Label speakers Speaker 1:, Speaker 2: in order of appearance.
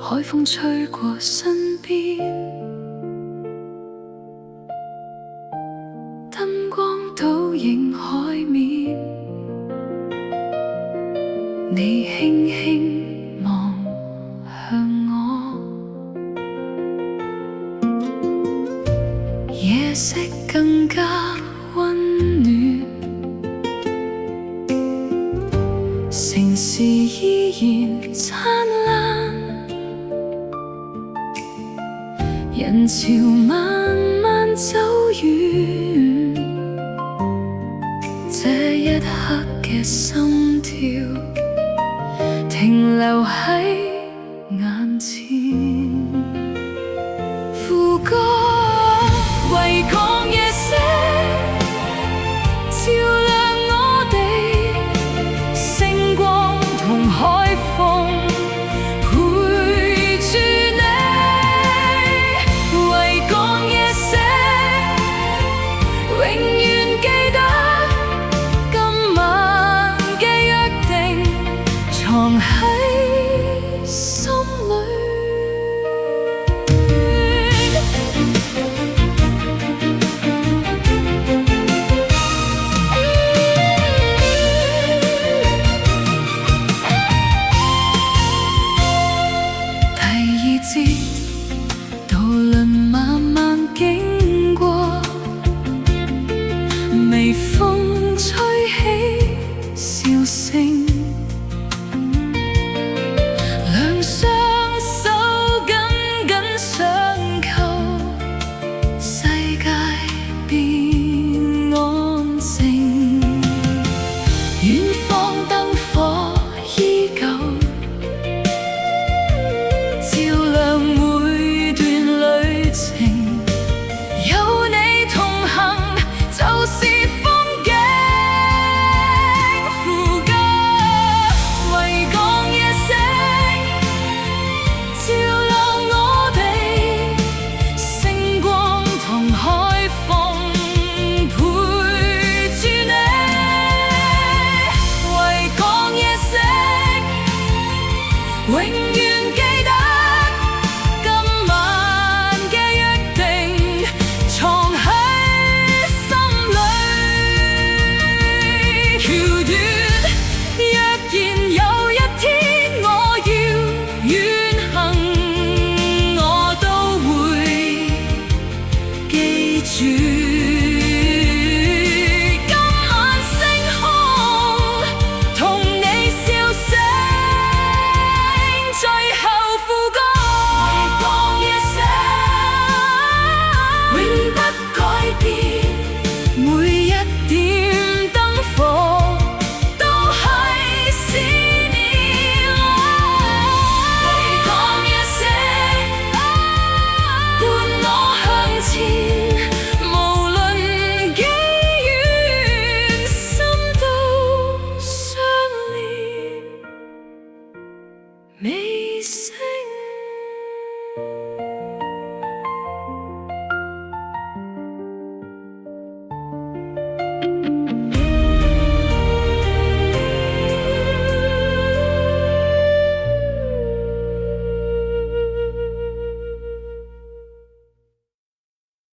Speaker 1: 海風吹過身邊，燈光倒映海面，你輕輕望向我，夜色更加溫暖，城市依然燦爛，人潮慢慢走遠，這一刻嘅心跳停留喺眼前。副歌維港夜色照亮我哋，星光同海風陪住你。維港夜色永遠記得今晚嘅約定，藏喺心裏。渡輪慢慢經過，微風吹起笑聲，兩雙手緊緊相扣，世界變安靜，遠方燈火依舊照亮每段旅程，有你同行就是風景。副歌維港夜色照亮我哋，星光同海風陪住你。維港夜色永遠記得今晚嘅約定，藏喺心裏。橋段若然有一天我要遠行，我都會記住今晚星空同你笑聲。最後副歌維港夜色永不改變，每一點燈火都係思念。維港夜色伴我向前，無論幾遠，心都相連。微笑